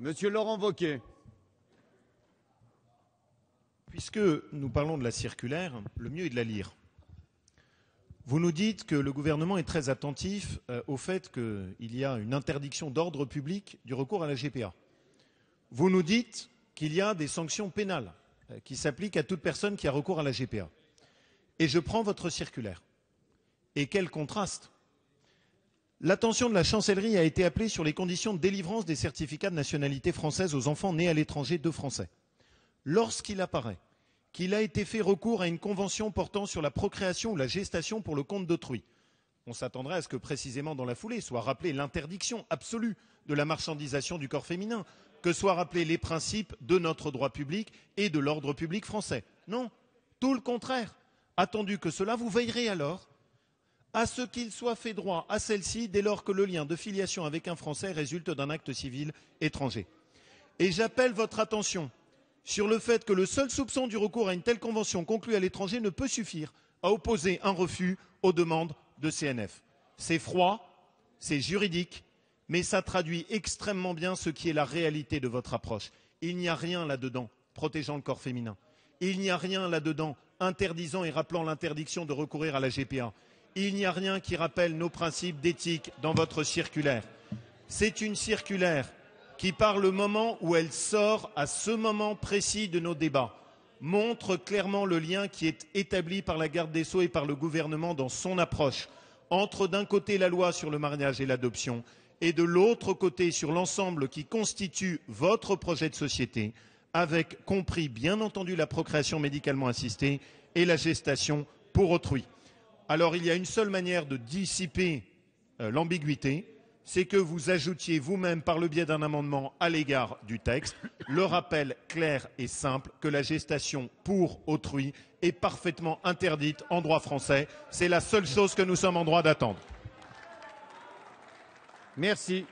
Monsieur Laurent Wauquiez. Puisque nous parlons de la circulaire, le mieux est de la lire. Vous nous dites que le gouvernement est très attentif au fait qu'il y a une interdiction d'ordre public du recours à la GPA. Vous nous dites qu'il y a des sanctions pénales qui s'appliquent à toute personne qui a recours à la GPA. Et je prends votre circulaire. Et quel contraste! L'attention de la chancellerie a été appelée sur les conditions de délivrance des certificats de nationalité française aux enfants nés à l'étranger de Français. Lorsqu'il apparaît qu'il a été fait recours à une convention portant sur la procréation ou la gestation pour le compte d'autrui, on s'attendrait à ce que précisément dans la foulée soit rappelée l'interdiction absolue de la marchandisation du corps féminin, que soient rappelés les principes de notre droit public et de l'ordre public français. Non, tout le contraire. Attendu que cela, vous veillerez alors à ce qu'il soit fait droit à celle-ci dès lors que le lien de filiation avec un Français résulte d'un acte civil étranger. Et j'appelle votre attention sur le fait que le seul soupçon du recours à une telle convention conclue à l'étranger ne peut suffire à opposer un refus aux demandes de CNF. C'est froid, c'est juridique, mais ça traduit extrêmement bien ce qui est la réalité de votre approche. Il n'y a rien là-dedans protégeant le corps féminin. Il n'y a rien là-dedans interdisant et rappelant l'interdiction de recourir à la GPA. Il n'y a rien qui rappelle nos principes d'éthique dans votre circulaire. C'est une circulaire qui, par le moment où elle sort, à ce moment précis de nos débats, montre clairement le lien qui est établi par la garde des Sceaux et par le gouvernement dans son approche entre, d'un côté, la loi sur le mariage et l'adoption et de l'autre côté, sur l'ensemble qui constitue votre projet de société, avec compris, bien entendu, la procréation médicalement assistée et la gestation pour autrui. Alors, il y a une seule manière de dissiper l'ambiguïté, c'est que vous ajoutiez vous-même, par le biais d'un amendement à l'égard du texte, le rappel clair et simple que la gestation pour autrui est parfaitement interdite en droit français. C'est la seule chose que nous sommes en droit d'attendre. Merci.